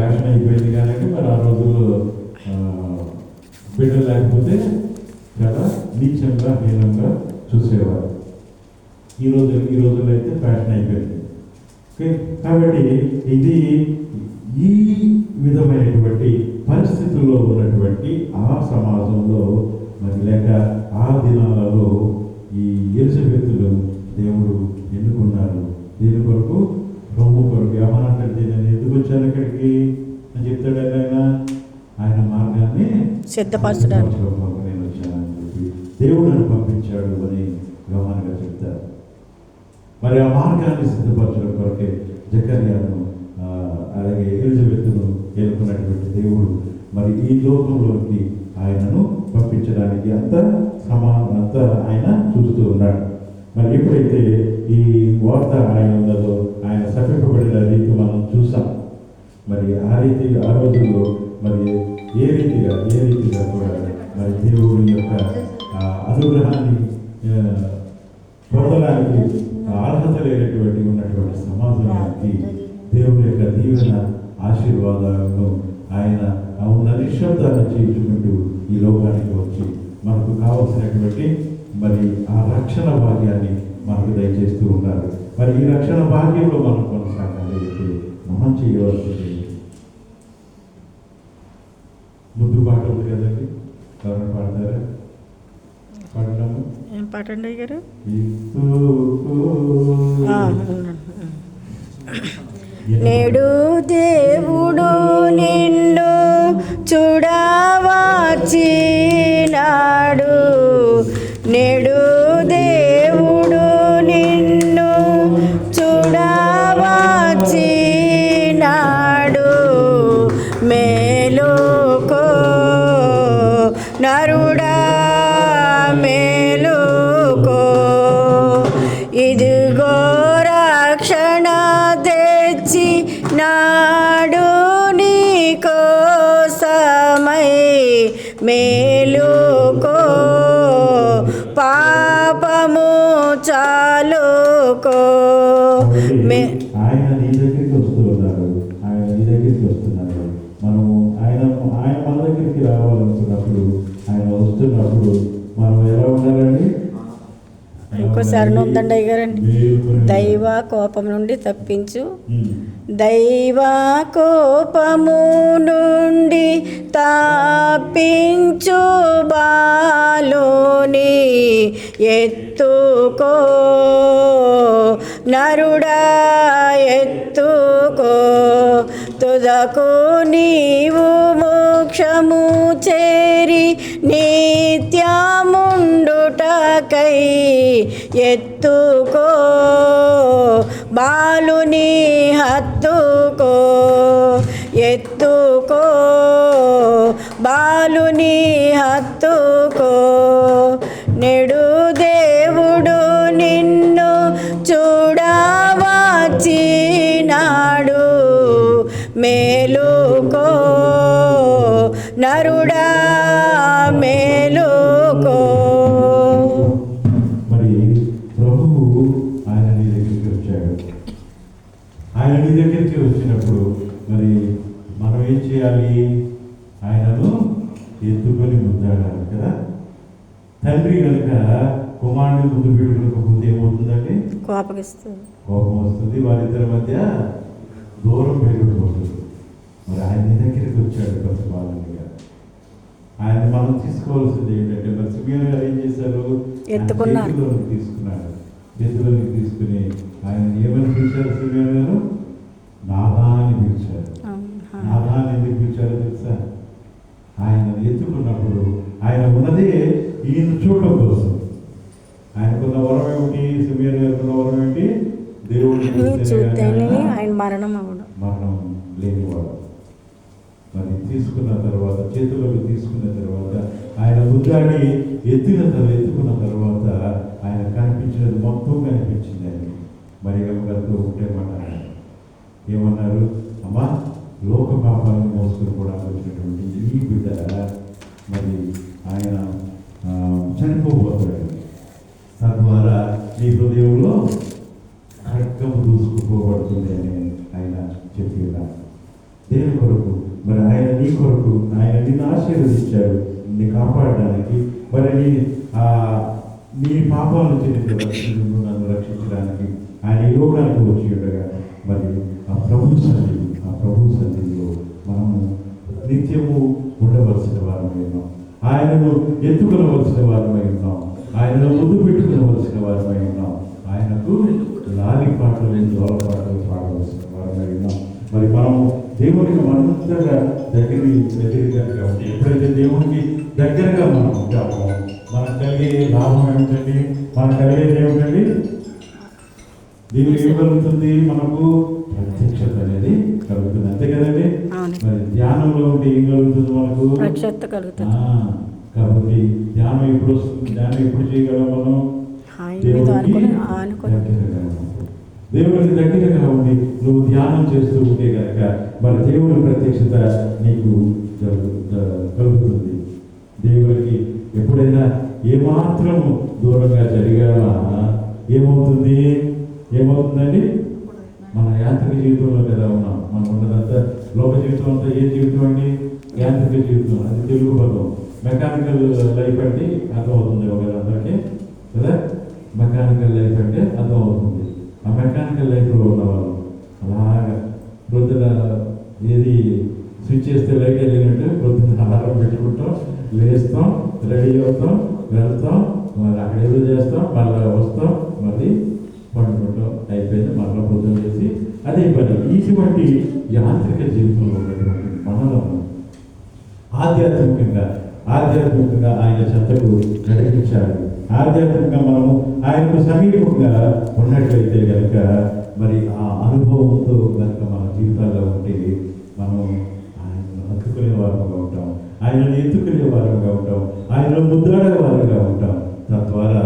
Fashion అయిపోయింది కానీ మరి ఆ రోజుల్లో బిడ్డలు లేకపోతే చాలా నీచంగా హీనంగా చూసేవారు. ఈ రోజుల్లో అయితే ఫ్యాషన్ అయిపోయింది. ఓకే, కాబట్టి ఇది ఈ విధమైనటువంటి పరిస్థితుల్లో ఉన్నటువంటి ఆ సమాజంలో మరి లేక ఆ దినాలలో ఈ ఎలిజబెత్తులు దేవుడు ఎన్నుకున్నారు. దీని కొరకు ప్రభు కొరకు ఏమనంటే నేను ఎందుకు వచ్చాను ఇక్కడికి అని చెప్తాడు. ఆయన మార్గాన్ని సిద్ధపరచడానికి నేను వచ్చానని చెప్పి దేవుడు నన్ను పంపించాడు అని వ్యవహారంగా చెప్తారు. మరి ఆ మార్గాన్ని సిద్ధపరచడం కొరకే జకర్యాను అలాగే ఎలిజబెత్తును ఎన్నుకున్నటువంటి దేవుడు మరి ఈ లోకంలోకి ఆయనను పంపించడానికి అంత ఆయన చూస్తూ ఉన్నాడు. మరి ఎప్పుడైతే ఈ వార్త ఆయన ఉన్నదో ఆయన సమీపబడిన రీతి మనం చూసాం. మరి ఆ రీతి ఆ రోజుల్లో మరి ఏ రీతిగా కూడా మరి దేవుడి యొక్క అనుగ్రహాన్ని పొందడానికి అర్హత లేనటువంటి ఉన్నటువంటి సమాజానికి దేవుడి యొక్క దీవెన ఆశీర్వాదాలను ఆయన ఉన్న నిశ్శబ్దాన్ని చేయించుకుంటూ ఈ లోకానికి వచ్చి మనకు కావలసినటువంటి మరి ఆ రక్షణ భాగ్యాన్ని మనకు దయచేస్తూ ఉన్నారు. మరి ఈ రక్షణ భాగ్యంలో మనం కొనసాగాలి అయితే మనం చేయవలసింది ముద్దు పాట ఉంది కదండి, ఎవరైనా పాడతారా? పాడతాము. ఏం పాటండి గారు? నేడు దేవుడు నిన్ను చూడవచ్చినాడు, నేడు దేవుడు నిన్ను చూడవచ్చినాడు, మేలుకో నరుడా మేలుకో, ఇదిగో రక్షణ తెచ్చి నాడు నీకోసమై, మేలుకో పాపము చాలుకో. ఆయన నీ దగ్గరికి వస్తున్నారు, ఆయన నీ దగ్గరికి వస్తున్నారు. మనము ఆయన మన దగ్గరికి రావాలనుకున్నప్పుడు, ఆయన వస్తున్నప్పుడు మనం ఎలా ఉండాలండి? ఇంకోసారి ఉందండి అయ్యారండి. దైవ కోపం నుండి తప్పించు, దైవ కోపము నుండి తప్పించు బాలుని ఎత్తుకో నరుడా ఎత్తుకో, తుదకు నీవు మోక్షము చేరి నిత్యముండుటకై ఎత్తుకో బాలుని హత్తుకో, ఎత్తుకో బాలుని హత్తుకో. నేడు దేవుడు నిన్ను చూడవచ్చినాడు, మేలుకో నరుడా మేలుకో. మరి ప్రభువు ఆయన నీ దగ్గరికి వచ్చాడు. ఆయన నీ దగ్గరికి వచ్చినప్పుడు మరి మనం ఏం చేయాలి? ఆయనను ఎత్తుకొని ముద్దాడాలి కదా. తండ్రి కనుక కుమారుని ముందు పెట్టుకోకపోతే ఏమవుతుందండి? కోపం వస్తుంది, వారిద్దరి మధ్య దూరం పెరిగిపోతుంది. మరి ఆయన నీ దగ్గరికి వచ్చాడు కొంత బాధగా. ఆయన మనం తీసుకోవాల్సింది ఏంటంటే, మరి సిమియోను గారు ఏం చేశారు? చేతిలోకి తీసుకున్నాడు. చేతిలోకి తీసుకుని ఆయన ఏమని పిలిచారు? సిమియోను గారు నాదా అని పిలిచారు. నాదా అని ఎందుకు పిలిచారో తెలుసా? ఆయన ఎత్తుకున్నప్పుడు ఆయన ఉన్నదే ఈయన చూడడం కోసం. ఆయనకున్న వరం ఏమిటి? సిమియోను గారికి ఉన్న వరం ఏంటి? దేవుడిని ఆయన మరణం లేనివాడు. మరి తీసుకున్న తర్వాత, చేతుల్లోకి తీసుకున్న తర్వాత, ఆయన బుద్ధాన్ని ఎత్తుకున్న తర్వాత ఆయన కనిపించినది మొత్తం కనిపించింది. ఆయన మరి గారితో ఒకటే మాట ఏమన్నారు? అమ్మా, లోక పాపాలను మోసుకుని కూడా వచ్చినటువంటి ఈ బిడ్డ మరి ఆయన చనిపోబోతాడు. తద్వారా నీ హృదయంలో ఖడ్గము దూసుకుపోబడుతుంది అని ఆయన చెప్పినారు. దేని కొరకు, మరి ఆయన నీ కొరకు, ఆయన నిన్ను ఆశీర్వదించాడు నిన్ను కాపాడడానికి, మరి నీ పాపాల నుంచి నన్ను రక్షించడానికి ఆయన ఈ లోకానికి వచ్చి ఉండగా మరి ఆ ప్రభు సన్నిధిలో మనము నిత్యము ఉండవలసిన వారమై ఉన్నాం. ఆయనను ఎత్తుకొనవలసిన వారమై ఉన్నాం. ఆయనను ముందు పెట్టుకునవలసిన వారమై ఉన్నాం. ఆయనకు లాలి పాటలు జోల పాటలు పాడవలసిన వారమై ఉన్నాం. మరి మనము దేవునికి మనంతగా దగ్గరగా ఉంటే, ఎప్పుడైతే దేవునికి దగ్గరగా మనం ఉంటామో మనకు కలిగే లాభం ఏమిటండి? మనకు కలిగేది ఏమిటండి? దీనికి ఏం కలుగుతుంది? మనకు ప్రత్యక్షత అనేది కలుగుతుంది, అంతే కదండి. మరి ధ్యానంలో ఉంటే ఏం కలుగుతుంది? మనకు ప్రత్యక్షత కలుగుతుంది. కాబట్టి ధ్యానం ఎప్పుడు వస్తుంది? ధ్యానం ఎప్పుడు చేయగలం మనం? దేవునికి దగ్గరగా ఉండి నువ్వు ధ్యానం చేస్తూ ఉంటే కనుక మరి దేవుని ప్రత్యక్షత నీకు కలుగుతుంది. దేవునికి ఎప్పుడైనా ఏమాత్రం దూరంగా జరిగామా ఏమవుతుందండి? మన యాంత్రిక జీవితంలో కదా ఉన్నాం. మనం ఉన్నదంతా లోక జీవితం అంతా ఏ జీవితం అండి? యాంత్రిక జీవితం. అది తెలుగు పదం. మెకానికల్ లైఫ్ అంటే అర్థం అవుతుంది ఒకరందరికీ కదా. మెకానికల్ లైఫ్ అంటే అర్థం అవుతుంది. ఆ మెకానికల్ లైఫ్లో ఉన్నవాళ్ళు అలాగా ప్రొద్దున ఏది స్విచ్ చేస్తే లైట్ వెళ్ళినట్టు ప్రొద్దున అలారం పెట్టుకుంటాం, లేస్తాం, రెడీ అవుతాం, వెళ్తాం, మరి అక్కడ ఏదో చేస్తాం, మళ్ళీ వస్తాం, మళ్ళీ పండుకుంటాం, అయిపోయింది, మళ్ళీ పొద్దున చేసి అదే పని. ఇటువంటి యాంత్రిక జీవితంలో ఉన్నటువంటి మనలను ఆధ్యాత్మికంగా ఆయన చెంతకు నడిపించాడు. ఆధ్యాత్మికంగా మనము ఆయనకు సమీపంగా ఉన్నట్లయితే కనుక మరి ఆ అనుభవంతో కనుక మన జీవితాల్లో ఉంటే మనం ఆయనను హత్తుకునే వారంగా ఉంటాం, ఆయనను ఎత్తుకునే వారంగా ఉంటాం, ఆయనను ముద్దాడే వారంగా ఉంటాం. తద్వారా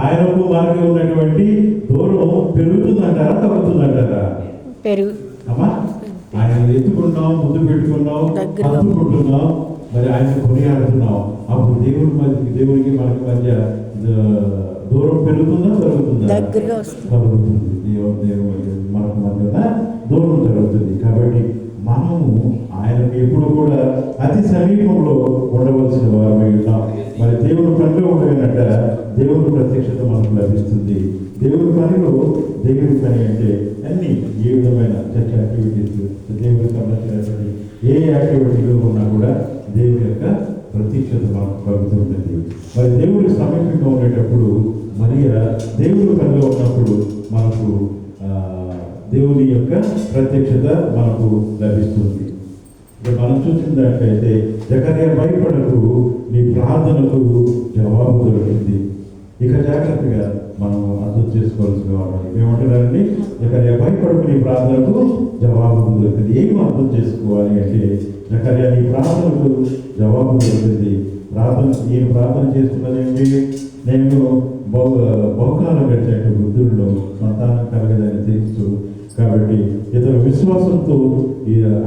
ఆయనకు మనకి ఉన్నటువంటి దూరం పెరుగుతుందంటారా తగ్గుతుందంటారా? అమ్మా, ఆయన ఎత్తుకున్నాం, ముద్దు పెట్టుకున్నాం, హత్తుకుంటున్నాం, మరి ఆయన కొనియాడుతున్నాం. అప్పుడు దేవునికి మనకి మధ్య దూరం పెరుగుతుందా తరుగుతుందా? తరుగుతుంది. దేవుడు మనకు మధ్య దూరం జరుగుతుంది. కాబట్టి మనము ఆయనకు ఎప్పుడు కూడా అతి సమీపంలో ఉండవలసిన వారమై ఉన్నాం. మరి దేవుని పనిలో ఉండగినట్ట దేవుని ప్రత్యక్షత మనకు లభిస్తుంది. దేవుని పని అంటే అన్ని ఏ విధమైన చర్చ యాక్టివిటీస్, దేవునికి సంబంధించినటువంటి ఏ యాక్టివిటీలో ఉన్నా కూడా దేవుని యొక్క ప్రత్యక్షత మనకు కలుగుతుంటుంది. మరి దేవుడికి సమీపంగా ఉండేటప్పుడు మరియ దేవుని పనిలో ఉన్నప్పుడు మనకు దేవుని యొక్క ప్రత్యక్షత మనకు లభిస్తుంది. మనం చూసిన దానికైతే జకర్యా భయపడకు, నీ ప్రార్థనకు జవాబు దొరికింది. ఇక జాగ్రత్తగా మనం అర్థం చేసుకోవాల్సిన వాళ్ళు ఏమంటున్నారండి? జకర్యా భయపడకు, నీ ప్రార్థనకు జవాబు దొరికింది. ఏం అర్థం చేసుకోవాలి అంటే, జకర్యా నీ ప్రార్థనకు జవాబు దొరికింది. నేను ప్రార్థన చేస్తున్నది ఏంటి? నేను బహుకాలం గడిచేట వృద్ధుల్లో సంతానం కలగదని తెలుసు. కాబట్టి ఇతను విశ్వాసంతో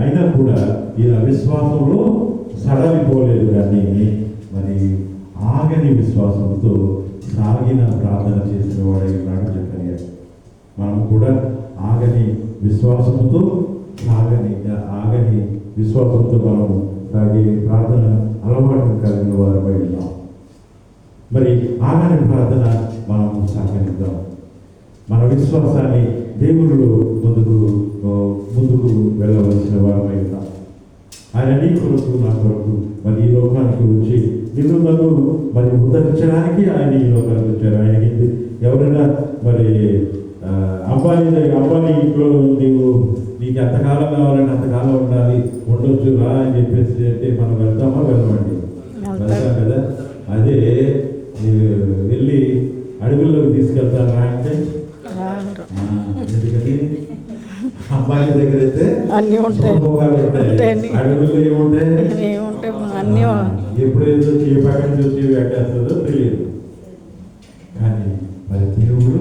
అయినా కూడా ఈయన విశ్వాసంలో సడలిపోలేదు, కానీ మరి ఆగని విశ్వాసంతో సాగిన ప్రార్థన చేసిన వాడై ఉన్నాడు జకర్యా. మనం కూడా ఆగని విశ్వాసంతో ఆగని విశ్వాసంతో మనము సాగే ప్రార్థన అలవాటు కలిగిన వారమై ఉన్నాం. మరి ఆగని ప్రార్థన మనము సాగనిద్దాం. మన విశ్వాసాన్ని దేవుళ్ళు ముందుకు వెళ్ళవలసిన వారమై ఉన్నాం. ఆయన నీ కొరకు నా కొరకు మరి ఈ లోకానికి వచ్చి నన్ను మరి ఉద్ధరించడానికి ఆయన ఈ లోకానికి వచ్చారు. ఆయనకి ఎవరైనా మరి అబ్బాయి ఇంట్లో నీకు ఎంతకాలం కావాలంటే అంతకాలం ఉండాలి, ఉండొచ్చు రా అని చెప్పేసి అంటే మనం వెళ్తామా? వెళ్ళమండి, వెళ్తాం కదా. అదే వెళ్ళి అడవుల్లోకి తీసుకెళ్తారా అంటే ఎందుకని? అబ్బాయి దగ్గర అయితే అన్నీ ఉంటాయి, అడవుల్లో ఏముంటాయి? ఎప్పుడైతే చేపక్కని చూసి వేటేస్తుందో తెలియదు. కానీ మరి దేవుడు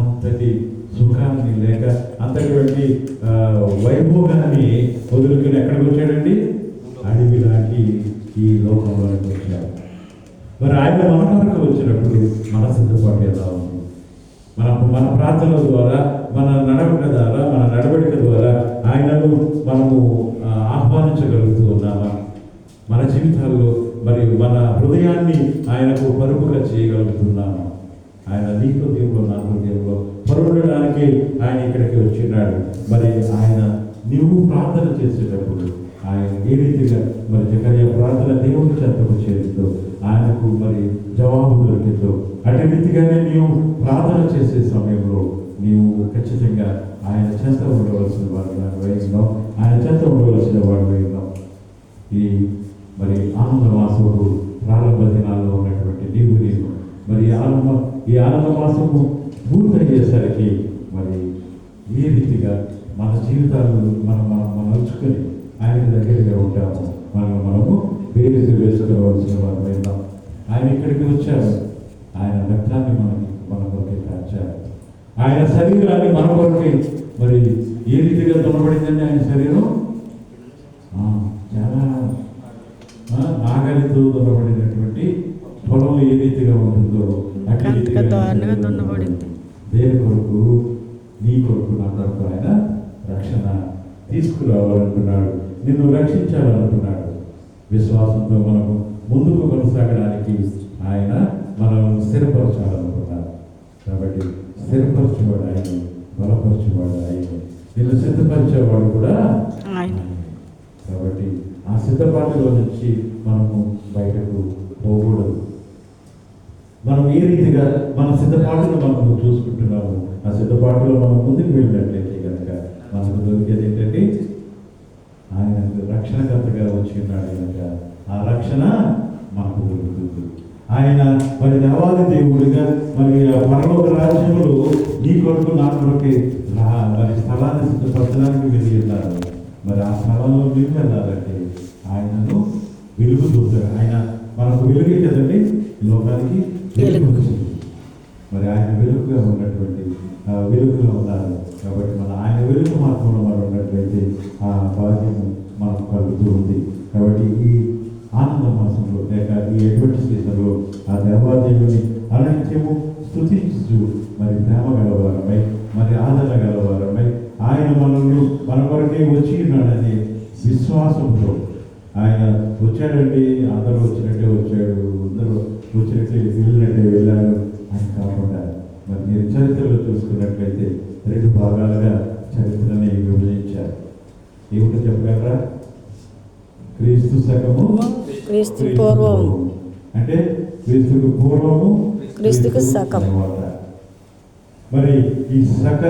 అంతటి సుఖాన్ని లేక అంతటి వైభోగాన్ని వదులుకుని ఎక్కడికి వచ్చాడండి? అడవి లాంటి ఈ లోకంలోకి వచ్చాడు. మరి ఆయన మన కొరకు వచ్చినప్పుడు మన సిద్ధపాటు ఎలా ఉంది? మన ప్రార్థనల ద్వారా మన నడవడిక ద్వారా ఆయనను మనము ఆహ్వానించగలుగుతూ ఉన్నామా? మన జీవితాల్లో మరి మన హృదయాన్ని ఆయనకు పరుపుగా చేయగలుగుతున్నామా? ఆయన నీ హృదయంలో నా హృదయంలో పరుడడానికి ఆయన ఇక్కడికి వచ్చినాడు. మరి ఆయన నువ్వు ప్రార్థన చేసేటప్పుడు ఆయన ఏ రీతిగా మరి జకర్యా ప్రార్థన దేవుని చెంతకు చేరుతూ ఆయనకు మరి జవాబు దొరికిందో అటు రీతిగానే నీవు ప్రార్థన చేసే సమయంలో నీవు ఖచ్చితంగా ఆయన చెంత ఉండవలసిన వాడు వేసినావు. ఆయన చెంత ఉండవలసిన వాడు వేసినావు. ఈ మరి ఆనంద మాసము ప్రారంభ దినాల్లో ఉన్నటువంటి నీవు మరి ఈ ఆనంద మాసము పూర్తయ్యేసరికి మరి ఏ రీతిగా మన జీవితాలను మనం మలుచుకొని ఆయన దగ్గరగా ఉంటాము. మనము వేరేసి వేసుకోవలసిన వారు వెళ్దాం. ఆయన ఇక్కడికి వచ్చారు. ఆయన రక్తాన్ని మన కొరకే కాచారు. ఆయన శరీరాన్ని మన కొరకే మరి ఏ రీతిగా దున్నబడిందండి ఆయన శరీరం? చాలా నాగలితో దున్నబడినటువంటి పొలం ఏ రీతిగా ఉంటుందో అట్టి రీతిగా దున్నబడింది. దేని కొరకు? నీ కొరకు, నా కొరకు ఆయన రక్షణ తీసుకురావాలనుకున్నాడు. నిన్ను రక్షించాలనుకున్నాడు. విశ్వాసంతో మనము ముందుకు కొనసాగడానికి ఆయన మనం స్థిరపరచాలనుకున్నాడు. కాబట్టి స్థిరపరచేవాడు ఆయన, బలపరచేవాడు ఆయన, నిన్ను సిద్ధపరిచేవాడు కూడా ఆయన. కాబట్టి ఆ సిద్ధపాటులో నుంచి మనము బయటకు పోకూడదు. మనం ఏ రీతిగా మన సిద్ధపాటును మనము చూసుకుంటున్నాము, ఆ సిద్ధపాటులో మనం ముందుకు వెళ్ళినట్లయితే కనుక మనకు దొరికేది ఏంటంటే ఆయన రక్షణకర్తగా వచ్చి ఉన్నాడు కనుక ఆ రక్షణ మనకు దొరుకుతుంది. ఆయన మరి దేవాది దేవుడిగా మరి పరలోక రాజ్యములు నీ కొరకు నా కొరకే మరి స్థలాన్ని సిద్ధపరచడానికి వెళ్ళి ఉన్నారు. మరి ఆ స్థలంలో మీరు వెళ్ళాలంటే ఆయనను వెలుగు చూస్తారు. ఆయన మనకు వెలుగే కదండి, లోకానికి వెలుగు వచ్చింది. మరి ఆయన వెలుగుగా ఉన్నటువంటి వెలుగుగా ఉన్నారు. కాబట్టి మన ఆయన వెలుగు మార్గంలో మనం ఉన్నట్లయితే ఆ భాగ్యము మనకు కలుగుతూ ఉంది. కాబట్టి ఈ ఆనంద మాసంలో లేక ఈ ఎటువంటి సీజన్లో ఆ దేవాదేవుని అనంత్యము స్తుతించు మరి ప్రేమ గలవారమై మరి ఆదరణ గలవారమై ఆయన మనల్ని మన కొరకే వచ్చి ఉన్నాడనే విశ్వాసంతో ఆయన వచ్చాడండి, అందరూ వచ్చినట్టే వచ్చాడు, అందరూ వచ్చినట్టే వెళ్ళినట్టే వెళ్ళాడు అని కాకుండా మరి మీరు చరిత్రలో చూసుకున్నట్లయితే 2 భాగాలుగా చరిత్రని విభజించారు. ఏమిటో చెప్పగలరా? క్రీస్తు శకము, క్రీస్తు పూర్వం అంటే క్రీస్తుకు పూర్వము, క్రీస్తుకు శకం. మరి ఈ శక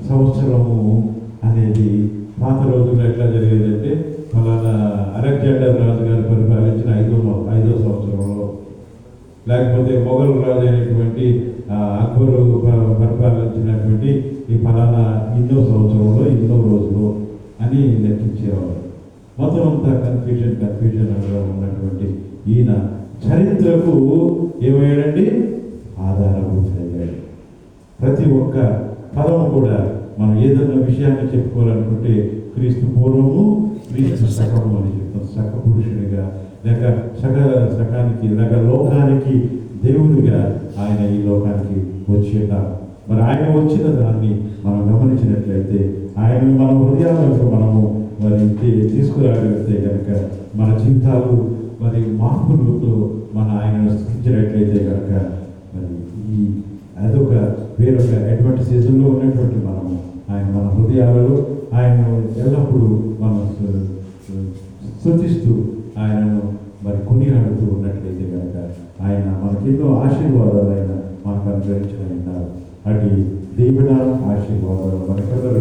సంవత్సరము అనేది పాత రోజుల్లో ఎట్లా జరిగేదంటే ఫలానా అలెగ్జాండర్ రాజు గారు పరిపాలించిన 5వ సంవత్సరంలో, లేకపోతే మొఘల్ రాజు అయినటువంటి అక్బరు పరిపాలించినటువంటి ఈ ఫలానా 8వ సంవత్సరంలో 8వ రోజులో అని లెక్కించేవారు. మొత్తం అంతా కన్ఫ్యూజన్ ఉన్నటువంటి ఈయన చరిత్రకు ఏమయ్యాడండి? ఆధారభూతయ్యాడు. ప్రతి ఒక్క పదము కూడా మనం ఏదైనా విషయాన్ని చెప్పుకోవాలనుకుంటే క్రీస్తు పూర్వము, క్రీస్తు శకము అని చెప్తాం. శక పురుషునిగా లేక శకానికి లేక లోకానికి దేవుడిగా ఆయన ఈ లోకానికి వచ్చి ఉన్నారు. మరి ఆయన వచ్చిన దాన్ని మనం గమనించినట్లయితే ఆయన మన హృదయాలకు మనము మరి తీసుకురాగలిగితే కనుక మన జీవితాలు మరి మార్పులతో మన ఆయన స్థితించినట్లయితే కనుక మరి ఈ అదొక వేరొక ఎటువంటి సీజన్లో ఉన్నటువంటి మనము ఆయన మన హృదయాలలో ఆయన ఎల్లప్పుడూ మనం స్తుతిస్తూ ఆయనను మరి కొనియాడుతూ ఉన్నట్లయితే కనుక ఆయన మనకెన్నో ఆశీర్వాదాలు ఆయన మనకు అనుగ్రహించిన ఉన్నారు. అటు దీవెన ఆశీర్వాదాలు మనకెవరు